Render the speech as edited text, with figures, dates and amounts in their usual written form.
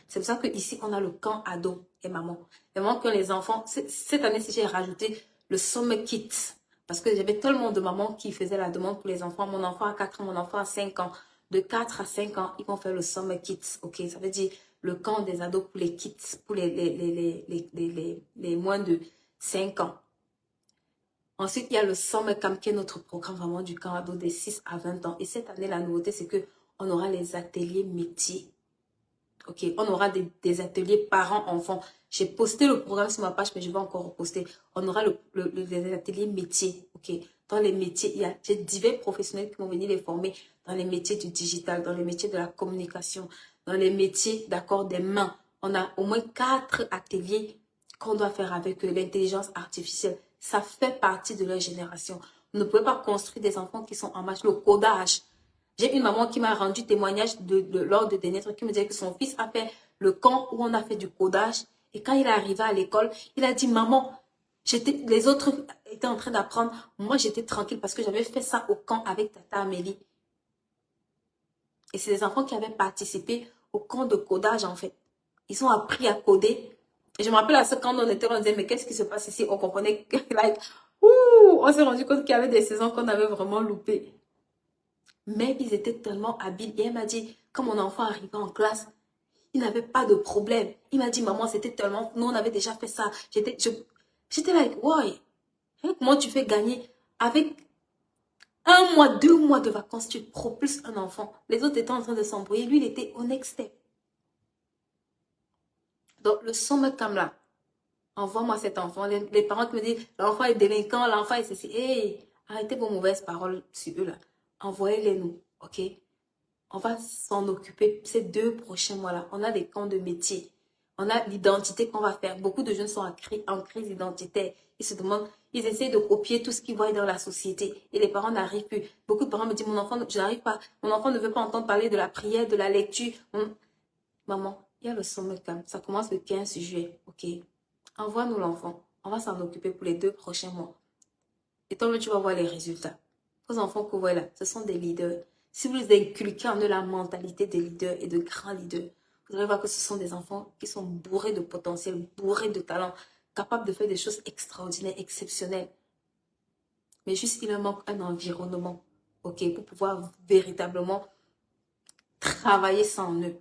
C'est pour ça qu'ici, on a le camp ado et maman. Et maman, que les enfants, cette année-ci, j'ai rajouté le Summer Kit. Parce que j'avais tellement de mamans qui faisaient la demande pour les enfants. Mon enfant a 4 ans, mon enfant a 5 ans. De 4 à 5 ans, ils vont faire le Summer Kit. Ok, ça veut dire le camp des ados pour les kits, pour les moins de 5 ans. Ensuite, il y a le Summer Camp qui est notre programme vraiment du camp ado des 6 à 20 ans. Et cette année, la nouveauté, c'est qu'on aura les ateliers métiers. Ok, on aura des ateliers parents-enfants. J'ai posté le programme sur ma page, mais je vais encore reposter. On aura les ateliers métiers. Ok, dans les métiers, j'ai divers professionnels qui vont venir les former dans les métiers du digital, dans les métiers de la communication, dans les métiers, d'accord, des mains. On a au moins 4 ateliers qu'on doit faire avec l'intelligence artificielle. Ça fait partie de leur génération. Vous ne pouvez pas construire des enfants qui sont en marche. Le codage. J'ai une maman qui m'a rendu témoignage lors de dernier truc qui me disait que son fils a fait le camp où on a fait du codage. Et quand il est arrivé à l'école, il a dit, maman, les autres étaient en train d'apprendre. Moi, j'étais tranquille parce que j'avais fait ça au camp avec Tata Amélie. Et c'est des enfants qui avaient participé au camp de codage, en fait. Ils ont appris à coder. Et je me rappelle à ce camp, on était, on disait, mais qu'est-ce qui se passe ici? On comprenait que, like, on s'est rendu compte qu'il y avait des saisons qu'on avait vraiment loupées. Mais ils étaient tellement habiles. Et elle m'a dit, quand mon enfant arrivait en classe, il n'avait pas de problème. Il m'a dit, maman, c'était tellement... Nous, on avait déjà fait ça. J'étais like, why? Comment tu fais gagner avec 1 mois, 2 mois de vacances, tu propulses un enfant. Les autres étaient en train de s'embrouiller. Lui, il était au next step. Donc, le summer camp là, envoie-moi cet enfant. Les parents qui me disent, l'enfant est délinquant, l'enfant est ceci. Hey, arrêtez vos mauvaises paroles sur eux là. Envoyez-les nous, ok? On va s'en occuper ces 2 prochains mois-là. On a des camps de métier. On a l'identité qu'on va faire. Beaucoup de jeunes sont en crise identitaire. Ils se demandent, ils essaient de copier tout ce qu'ils voient dans la société. Et les parents n'arrivent plus. Beaucoup de parents me disent, mon enfant, je n'arrive pas. Mon enfant ne veut pas entendre parler de la prière, de la lecture. Maman, il y a le summer camp. Ça commence le 15 juillet. Ok. Envoie-nous l'enfant. On va s'en occuper pour les 2 prochains mois. Et toi, tu vas voir les résultats. Vos enfants que vous voyez là, ce sont des leaders. Si vous les inculquez en eux la mentalité des leaders et de grands leaders, vous allez voir que ce sont des enfants qui sont bourrés de potentiel, bourrés de talent, capables de faire des choses extraordinaires, exceptionnelles. Mais juste, il leur manque un environnement, ok, pour pouvoir véritablement travailler sans eux.